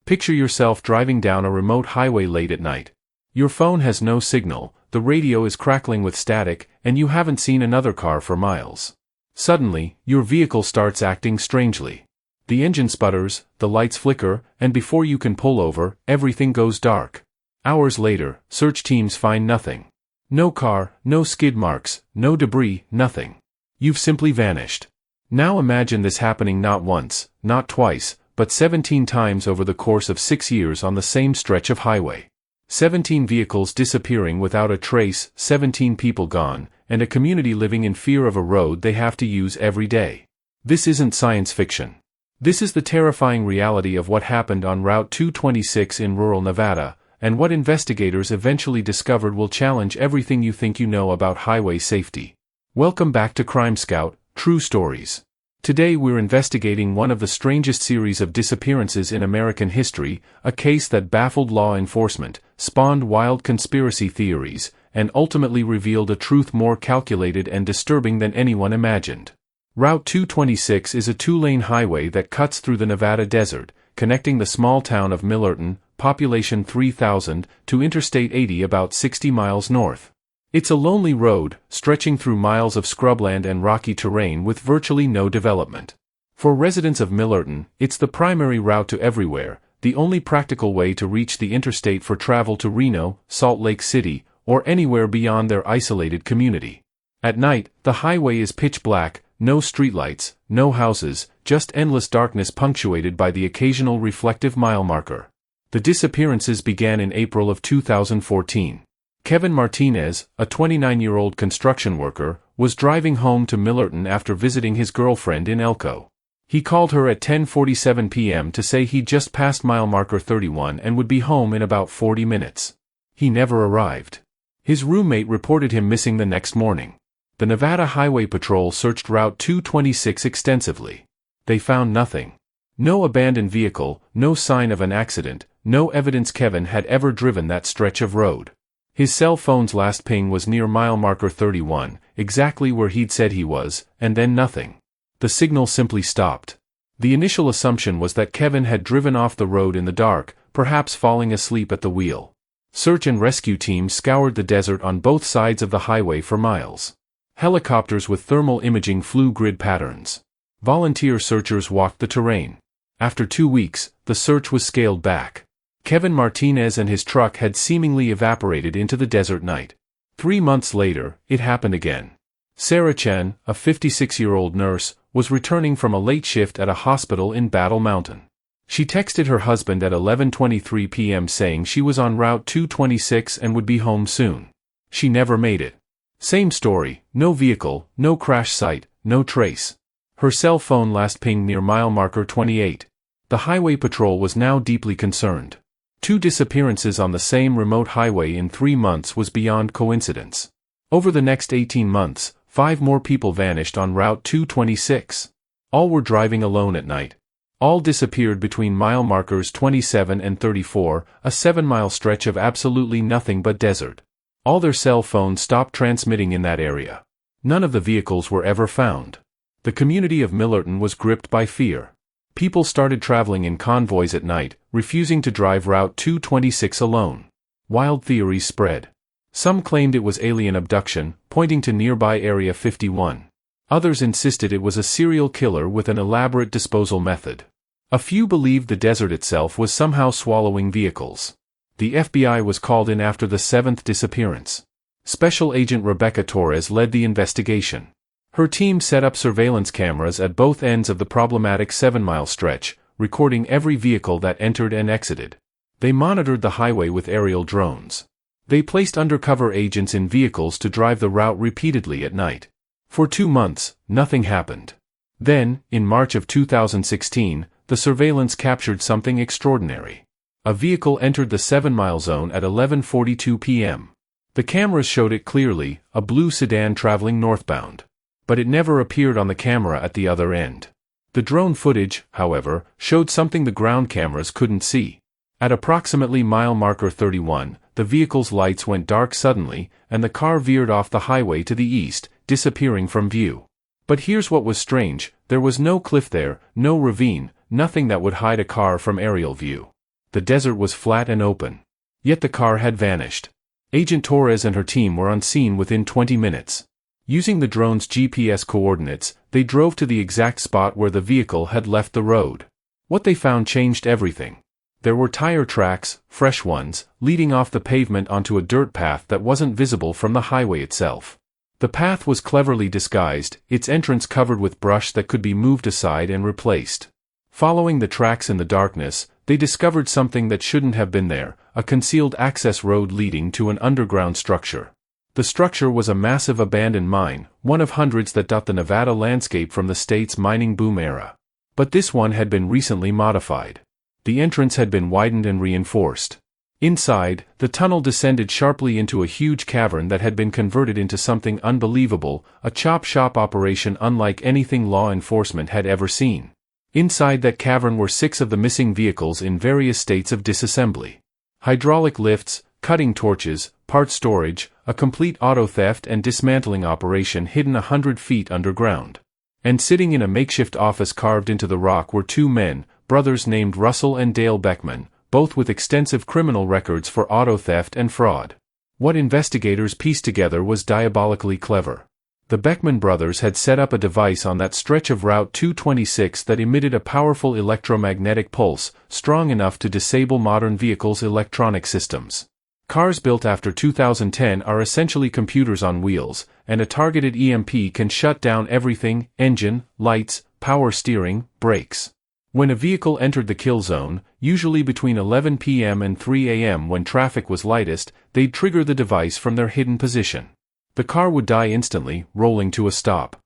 Picture yourself driving down a remote highway late at night. Your phone has no signal, the radio is crackling with static, and you haven't seen another car for miles. Suddenly, your vehicle starts acting strangely. The engine sputters, the lights flicker, and before you can pull over, everything goes dark. Hours later, search teams find nothing. No car, no skid marks, no debris, nothing. You've simply vanished. Now imagine this happening not once, not twice, but 17 times over the course of 6 years on the same stretch of highway. 17 vehicles disappearing without a trace, 17 people gone, and a community living in fear of a road they have to use every day. This isn't science fiction. This is the terrifying reality of what happened on Route 226 in rural Nevada, and what investigators eventually discovered will challenge everything you think you know about highway safety. Welcome back to Crime Scout, True Stories. Today we're investigating one of the strangest series of disappearances in American history, a case that baffled law enforcement, spawned wild conspiracy theories, and ultimately revealed a truth more calculated and disturbing than anyone imagined. Route 226 is a two-lane highway that cuts through the Nevada desert, connecting the small town of Millerton, population 3,000, to Interstate 80 about 60 miles north. It's a lonely road, stretching through miles of scrubland and rocky terrain with virtually no development. For residents of Millerton, it's the primary route to everywhere, the only practical way to reach the interstate for travel to Reno, Salt Lake City, or anywhere beyond their isolated community. At night, the highway is pitch black, no streetlights, no houses, just endless darkness punctuated by the occasional reflective mile marker. The disappearances began in April of 2014. Kevin Martinez, a 29-year-old construction worker, was driving home to Millerton after visiting his girlfriend in Elko. He called her at 10:47 p.m. to say he'd just passed mile marker 31 and would be home in about 40 minutes. He never arrived. His roommate reported him missing the next morning. The Nevada Highway Patrol searched Route 226 extensively. They found nothing. No abandoned vehicle, no sign of an accident, no evidence Kevin had ever driven that stretch of road. His cell phone's last ping was near mile marker 31, exactly where he'd said he was, and then nothing. The signal simply stopped. The initial assumption was that Kevin had driven off the road in the dark, perhaps falling asleep at the wheel. Search and rescue teams scoured the desert on both sides of the highway for miles. Helicopters with thermal imaging flew grid patterns. Volunteer searchers walked the terrain. After 2 weeks, the search was scaled back. Kevin Martinez and his truck had seemingly evaporated into the desert night. 3 months later, it happened again. Sarah Chen, a 56-year-old nurse, was returning from a late shift at a hospital in Battle Mountain. She texted her husband at 11:23 p.m. saying she was on Route 226 and would be home soon. She never made it. Same story, no vehicle, no crash site, no trace. Her cell phone last pinged near mile marker 28. The highway patrol was now deeply concerned. 2 disappearances on the same remote highway in 3 months was beyond coincidence. Over the next 18 months, 5 more people vanished on Route 226. All were driving alone at night. All disappeared between mile markers 27 and 34, a 7-mile stretch of absolutely nothing but desert. All their cell phones stopped transmitting in that area. None of the vehicles were ever found. The community of Millerton was gripped by fear. People started traveling in convoys at night, refusing to drive Route 226 alone. Wild theories spread. Some claimed it was alien abduction, pointing to nearby Area 51. Others insisted it was a serial killer with an elaborate disposal method. A few believed the desert itself was somehow swallowing vehicles. The FBI was called in after the 7th disappearance. Special Agent Rebecca Torres led the investigation. Her team set up surveillance cameras at both ends of the problematic 7-mile stretch, recording every vehicle that entered and exited. They monitored the highway with aerial drones. They placed undercover agents in vehicles to drive the route repeatedly at night. For 2 months, nothing happened. Then, in March of 2016, the surveillance captured something extraordinary. A vehicle entered the 7-mile zone at 11:42 p.m. The cameras showed it clearly, a blue sedan traveling northbound. But it never appeared on the camera at the other end. The drone footage, however, showed something the ground cameras couldn't see. At approximately mile marker 31, the vehicle's lights went dark suddenly, and the car veered off the highway to the east, disappearing from view. But here's what was strange, there was no cliff there, no ravine, nothing that would hide a car from aerial view. The desert was flat and open. Yet the car had vanished. Agent Torres and her team were on scene within 20 minutes. Using the drone's GPS coordinates, they drove to the exact spot where the vehicle had left the road. What they found changed everything. There were tire tracks, fresh ones, leading off the pavement onto a dirt path that wasn't visible from the highway itself. The path was cleverly disguised, its entrance covered with brush that could be moved aside and replaced. Following the tracks in the darkness, they discovered something that shouldn't have been there, a concealed access road leading to an underground structure. The structure was a massive abandoned mine, one of hundreds that dot the Nevada landscape from the state's mining boom era. But this one had been recently modified. The entrance had been widened and reinforced. Inside, the tunnel descended sharply into a huge cavern that had been converted into something unbelievable, a chop shop operation unlike anything law enforcement had ever seen. Inside that cavern were 6 of the missing vehicles in various states of disassembly. Hydraulic lifts, cutting torches, part storage, a complete auto theft and dismantling operation hidden 100 feet underground. And sitting in a makeshift office carved into the rock were 2 men, brothers named Russell and Dale Beckman, both with extensive criminal records for auto theft and fraud. What investigators pieced together was diabolically clever. The Beckman brothers had set up a device on that stretch of Route 226 that emitted a powerful electromagnetic pulse, strong enough to disable modern vehicles' electronic systems. Cars built after 2010 are essentially computers on wheels, and a targeted EMP can shut down everything: engine, lights, power steering, brakes. When a vehicle entered the kill zone, usually between 11 p.m. and 3 a.m. when traffic was lightest, they'd trigger the device from their hidden position. The car would die instantly, rolling to a stop.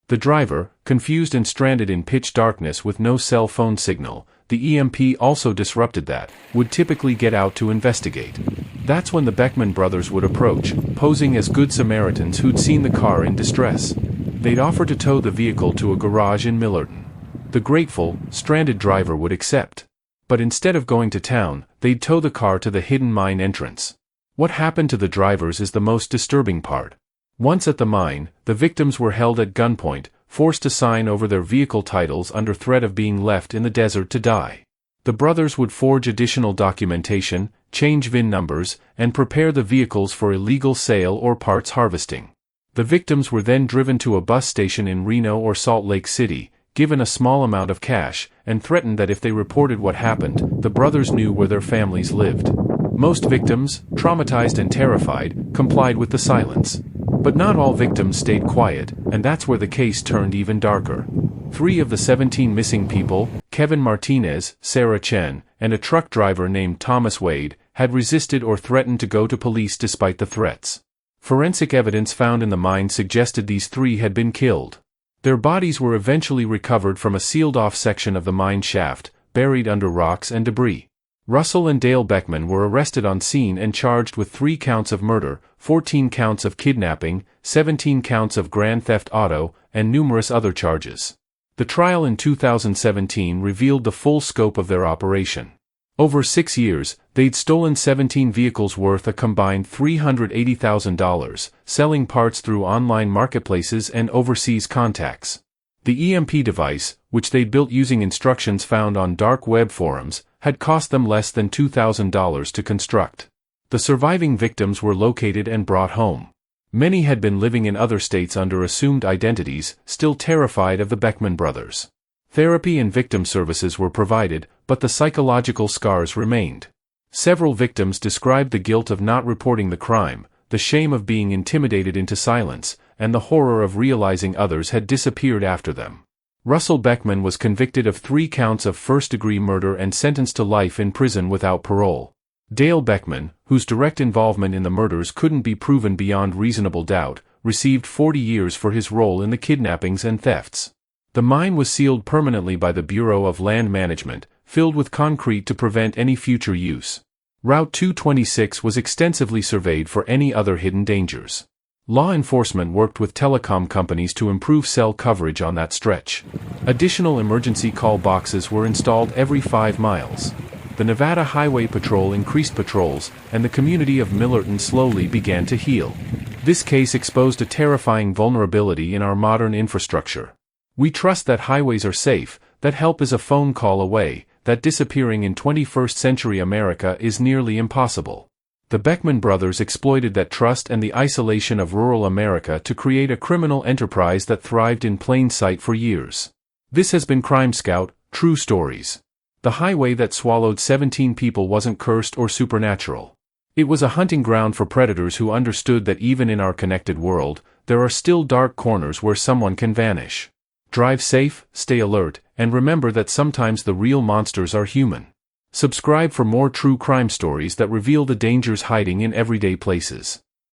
The driver, confused and stranded in pitch darkness with no cell phone signal, the EMP also disrupted that, would typically get out to investigate. That's when the Beckman brothers would approach, posing as good Samaritans who'd seen the car in distress. They'd offer to tow the vehicle to a garage in Millerton. The grateful, stranded driver would accept. But instead of going to town, they'd tow the car to the hidden mine entrance. What happened to the drivers is the most disturbing part. Once at the mine, the victims were held at gunpoint, forced to sign over their vehicle titles under threat of being left in the desert to die. The brothers would forge additional documentation, change VIN numbers, and prepare the vehicles for illegal sale or parts harvesting. The victims were then driven to a bus station in Reno or Salt Lake City, given a small amount of cash, and threatened that if they reported what happened, the brothers knew where their families lived. Most victims, traumatized and terrified, complied with the silence. But not all victims stayed quiet, and that's where the case turned even darker. 3 of the 17 missing people, Kevin Martinez, Sarah Chen, and a truck driver named Thomas Wade, had resisted or threatened to go to police despite the threats. Forensic evidence found in the mine suggested these 3 had been killed. Their bodies were eventually recovered from a sealed-off section of the mine shaft, buried under rocks and debris. Russell and Dale Beckman were arrested on scene and charged with 3 counts of murder, 14 counts of kidnapping, 17 counts of grand theft auto, and numerous other charges. The trial in 2017 revealed the full scope of their operation. Over 6 years, they'd stolen 17 vehicles worth a combined $380,000, selling parts through online marketplaces and overseas contacts. The EMP device, which they'd built using instructions found on dark web forums, had cost them less than $2,000 to construct. The surviving victims were located and brought home. Many had been living in other states under assumed identities, still terrified of the Beckman brothers. Therapy and victim services were provided, but the psychological scars remained. Several victims described the guilt of not reporting the crime, the shame of being intimidated into silence, and the horror of realizing others had disappeared after them. Russell Beckman was convicted of 3 counts of first-degree murder and sentenced to life in prison without parole. Dale Beckman, whose direct involvement in the murders couldn't be proven beyond reasonable doubt, received 40 years for his role in the kidnappings and thefts. The mine was sealed permanently by the Bureau of Land Management, filled with concrete to prevent any future use. Route 226 was extensively surveyed for any other hidden dangers. Law enforcement worked with telecom companies to improve cell coverage on that stretch. Additional emergency call boxes were installed every 5 miles. The Nevada Highway Patrol increased patrols, and the community of Millerton slowly began to heal. This case exposed a terrifying vulnerability in our modern infrastructure. We trust that highways are safe, that help is a phone call away, that disappearing in 21st century America is nearly impossible. The Beckman brothers exploited that trust and the isolation of rural America to create a criminal enterprise that thrived in plain sight for years. This has been Crime Scout, True Stories. The highway that swallowed 17 people wasn't cursed or supernatural. It was a hunting ground for predators who understood that even in our connected world, there are still dark corners where someone can vanish. Drive safe, stay alert, and remember that sometimes the real monsters are human. Subscribe for more true crime stories that reveal the dangers hiding in everyday places.